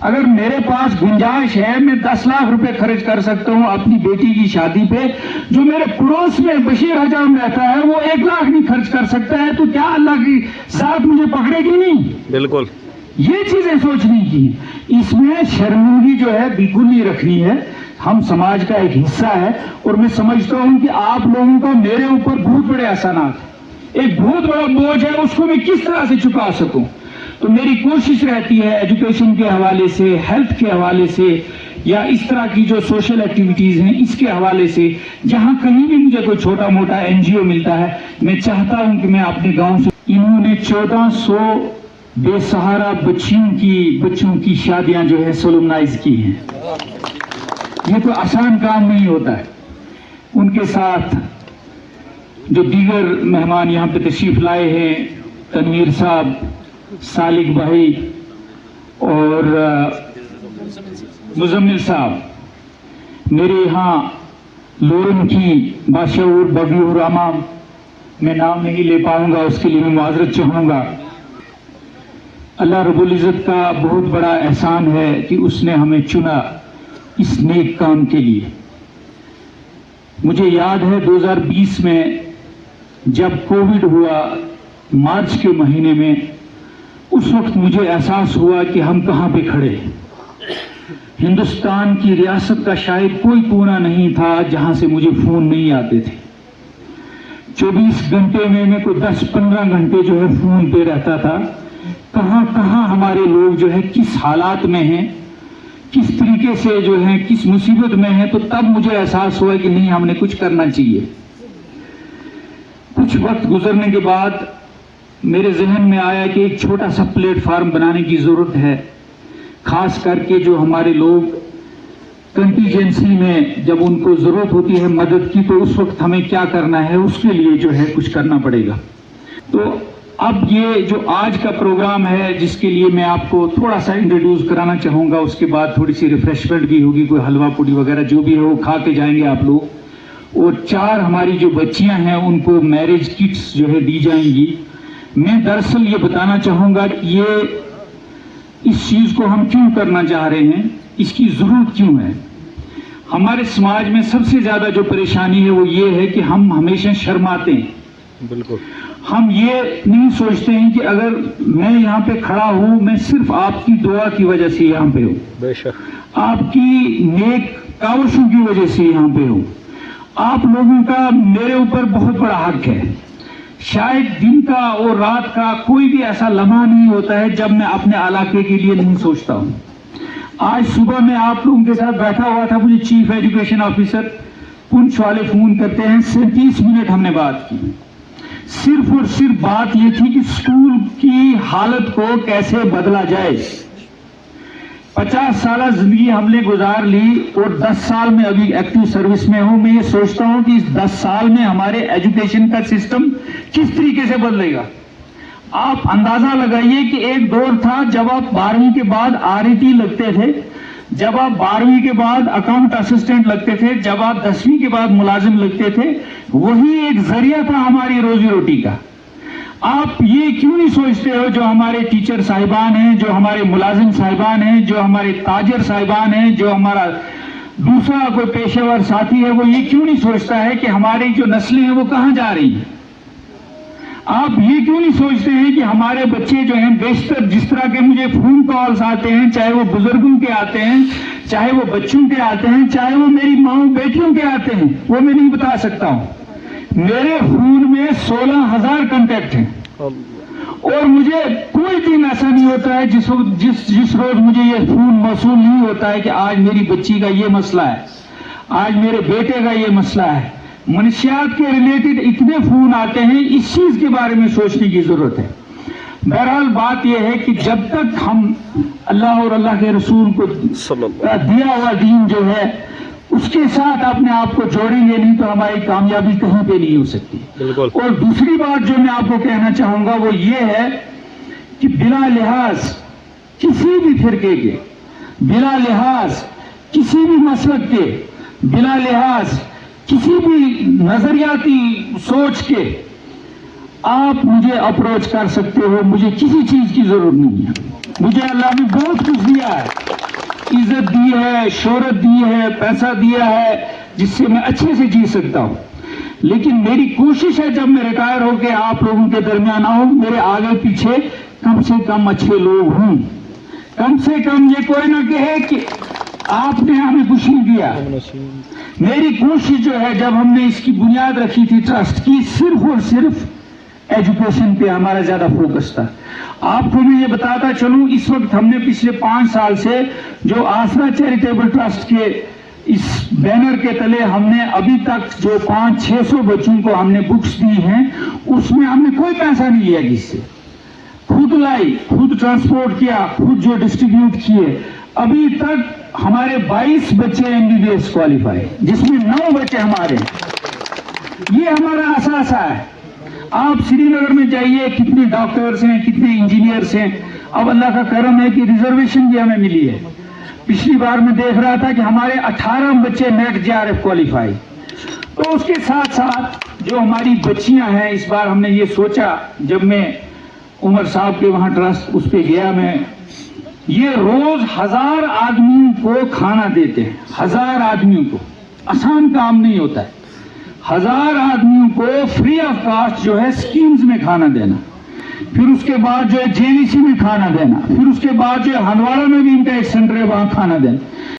اگر میرے پاس گنجائش ہے میں 10 لاکھ روپے خرچ کر سکتا ہوں اپنی بیٹی کی شادی پہ، جو میرے پڑوس میں بشیر حجام رہتا ہے وہ 1 لاکھ نہیں خرچ کر سکتا ہے، تو کیا اللہ کی ذات مجھے پکڑے گی نہیں؟ بالکل یہ چیزیں سوچنی کی، اس میں شرمندگی جو ہے بالکل نہیں رکھنی ہے، ہم سماج کا ایک حصہ ہے، اور میں سمجھتا ہوں کہ آپ لوگوں کو میرے اوپر بہت بڑے احسانات ہیں، ایک بہت بڑا بوجھ ہے، اس کو میں کس طرح سے چکا سکوں، تو میری کوشش رہتی ہے ایجوکیشن کے حوالے سے، ہیلتھ کے حوالے سے، یا اس طرح کی جو سوشل ایکٹیویٹیز ہیں اس کے حوالے سے، جہاں کہیں بھی مجھے کوئی چھوٹا موٹا NGO ملتا ہے، میں چاہتا ہوں کہ میں اپنے گاؤں سے، انہوں نے 1400 بے سہارا بچوں کی شادیاں جو ہے سولمنائز کی ہیں، یہ تو آسان کام نہیں ہوتا ہے۔ ان کے ساتھ جو دیگر مہمان یہاں پہ تشریف لائے ہیں، تنویر صاحب، سالک بھائی اور مزمل صاحب، میرے یہاں لورن کی باشعور بغیور امام، میں نام نہیں لے پاؤں گا، اس کے لیے میں معذرت چاہوں گا۔ اللہ رب العزت کا بہت بڑا احسان ہے کہ اس نے ہمیں چنا اس نیک کام کے لیے۔ مجھے یاد ہے 2020 میں جب کووڈ ہوا مارچ کے مہینے میں، اس وقت مجھے احساس ہوا کہ ہم کہاں پہ کھڑے ہیں۔ ہندوستان کی ریاست کا شاید کوئی کونا نہیں تھا جہاں سے مجھے فون نہیں آتے تھے۔ 24 گھنٹے میں کوئی 10-15 گھنٹے جو ہے فون پہ رہتا تھا، کہاں کہاں ہمارے لوگ جو ہے کس حالات میں ہیں، کس طریقے سے جو ہیں کس مصیبت میں ہیں، تو تب مجھے احساس ہوا کہ نہیں، ہم نے کچھ کرنا چاہیے۔ کچھ وقت گزرنے کے بعد میرے ذہن میں آیا کہ ایک چھوٹا سا پلیٹ فارم بنانے کی ضرورت ہے، خاص کر کے جو ہمارے لوگ کنٹیجنسی میں جب ان کو ضرورت ہوتی ہے مدد کی، تو اس وقت ہمیں کیا کرنا ہے، اس کے لیے جو ہے کچھ کرنا پڑے گا۔ تو اب یہ جو آج کا پروگرام ہے، جس کے لیے میں آپ کو تھوڑا سا انٹروڈیوس کرانا چاہوں گا، اس کے بعد تھوڑی سی ریفریشمنٹ بھی ہوگی، کوئی حلوہ پوڑی وغیرہ جو بھی ہے وہ کھا کے جائیں گے آپ لوگ، اور 4 ہماری جو بچیاں ہیں ان کو میرج کٹس جو ہے دی جائیں گی۔ میں دراصل یہ بتانا چاہوں گا کہ یہ اس چیز کو ہم کیوں کرنا چاہ رہے ہیں، اس کی ضرورت کیوں ہے۔ ہمارے سماج میں سب سے زیادہ جو پریشانی ہے وہ یہ ہے کہ ہم ہمیشہ شرماتے ہیں۔ بالکل، ہم یہ نہیں سوچتے ہیں کہ اگر میں یہاں پہ کھڑا ہوں، میں صرف آپ کی دعا کی وجہ سے یہاں پہ ہوں، بے شک، آپ کی نیک کاوشوں کی وجہ سے یہاں پہ ہوں، آپ لوگوں کا میرے اوپر بہت بڑا حق ہے۔ شاید دن کا اور رات کا کوئی بھی ایسا لمحہ نہیں ہوتا ہے جب میں اپنے علاقے کے لیے نہیں سوچتا ہوں۔ آج صبح میں آپ لوگوں کے ساتھ بیٹھا ہوا تھا، مجھے چیف ایجوکیشن آفیسر پنچ والے فون کرتے ہیں، 37 منٹ ہم نے بات کی، صرف اور صرف بات یہ تھی کہ اسکول کی حالت کو کیسے بدلا جائے۔ 50 سالہ زندگی ہم نے گزار لی اور 10 سال میں ابھی ایکٹیو سروس میں ہوں۔ میں یہ سوچتا ہوں کہ اس 10 سال میں ہمارے ایجوکیشن کا سسٹم کس طریقے سے بدلے گا۔ آپ اندازہ لگائیے کہ ایک دور تھا جب آپ 12ویں کے بعد RET لگتے تھے، جب آپ 12ویں کے بعد اکاؤنٹ اسسٹنٹ لگتے تھے، جب آپ 10ویں کے بعد ملازم لگتے تھے، وہی ایک ذریعہ تھا ہماری روزی روٹی کا۔ آپ یہ کیوں نہیں سوچتے ہو جو ہمارے ٹیچر صاحبان ہیں، جو ہمارے ملازم صاحبان ہیں، جو ہمارے تاجر صاحبان ہیں، جو ہمارا دوسرا کوئی پیشہ ور ساتھی ہے، وہ یہ کیوں نہیں سوچتا ہے کہ ہماری جو نسلیں ہیں وہ کہاں جا رہی ہیں؟ آپ یہ کیوں نہیں سوچتے ہیں کہ ہمارے بچے جو ہیں، بیشتر جس طرح کے مجھے فون کالز آتے ہیں، چاہے وہ بزرگوں کے آتے ہیں، چاہے وہ بچوں کے آتے ہیں، چاہے وہ میری ماں بیٹیوں کے آتے ہیں، وہ میں نہیں بتا سکتا ہوں۔ میرے فون میں 16,000 کنٹیکٹ ہیں، اور مجھے کوئی دن ایسا نہیں ہوتا ہے جس روز مجھے یہ فون موصول نہیں ہوتا ہے کہ آج میری بچی کا یہ مسئلہ ہے، آج میرے بیٹے کا یہ مسئلہ ہے۔ منشیات کے ریلیٹڈ اتنے فون آتے ہیں، اس چیز کے بارے میں سوچنے کی ضرورت ہے۔ بہرحال بات یہ ہے کہ جب تک ہم اللہ اور اللہ کے رسول کو دیا ہوا دین جو ہے اس کے ساتھ اپنے آپ کو جوڑیں گے، نہیں تو ہماری کامیابی کہیں پہ نہیں ہو سکتی۔ اور دوسری بات جو میں آپ کو کہنا چاہوں گا وہ یہ ہے کہ بلا لحاظ کسی بھی فرقے کے، بلا لحاظ کسی بھی مسلک کے، بلا لحاظ کسی بھی نظریاتی سوچ کے آپ مجھے اپروچ کر سکتے ہو، مجھے کسی چیز کی ضرورت نہیں ہے۔ مجھے اللہ نے بہت کچھ دیا ہے، دی ہے, شہرت دی ہے, پیسہ دیا ہے جس سے میں اچھے سے جی سکتا ہوں. لیکن میری کوشش ہے جب میں ریٹائر ہو کے آپ لوگوں کے درمیان آؤں, میرے آگے پیچھے کم سے کم اچھے لوگ ہوں. کم سے کم یہ کوئی نہ کہے کہ آپ نے ہمیں کچھ نہیں دیا. میری کوشش جو ہے, جب ہم نے اس کی بنیاد رکھی تھی ٹرسٹ کی, صرف اور صرف ایجوکیشن پہ ہمارا زیادہ فوکس تھا. آپ کو میں یہ بتاتا چلوں, اس وقت ہم نے پچھلے 5 سال سے جو آسرا چیریٹیبل ٹرسٹ کے اس بینر کے تلے ہم نے ابھی تک جو 500-600 بچوں کو ہم نے بکس دی ہیں, اس میں ہم نے کوئی پیسہ نہیں لیا کسی سے. خود لائی, خود ٹرانسپورٹ کیا, خود جو ڈسٹریبیوٹ کیے. ابھی تک ہمارے 22 بچے MBBS کوالیفائی, جس میں 9 بچے ہمارے. یہ ہمارا اثاثہ ہے. آپ سری نگر میں جائیے, کتنے ڈاکٹرز ہیں, کتنے انجینئرز ہیں. اب اللہ کا کرم ہے کہ ریزرویشن بھی ہمیں ملی ہے. پچھلی بار میں دیکھ رہا تھا کہ ہمارے 18 بچے نیٹ JRF کوالیفائی. تو اس کے ساتھ ساتھ جو ہماری بچیاں ہیں, اس بار ہم نے یہ سوچا, جب میں عمر صاحب کے وہاں ٹرسٹ اس پہ گیا, میں یہ روز 1000 آدمیوں کو کھانا دیتے ہیں. 1000 آدمیوں کو, آسان کام نہیں ہوتا ہے. 1000 آدمیوں کو فری آف کاسٹ جو ہے سکیمز میں کھانا دینا, پھر اس کے بعد جو ہے JVC میں کھانا دینا, پھر اس کے بعد جو ہے ہندواڑہ میں بھی ان کا ایک سینٹر ہے, وہاں کھانا دینا.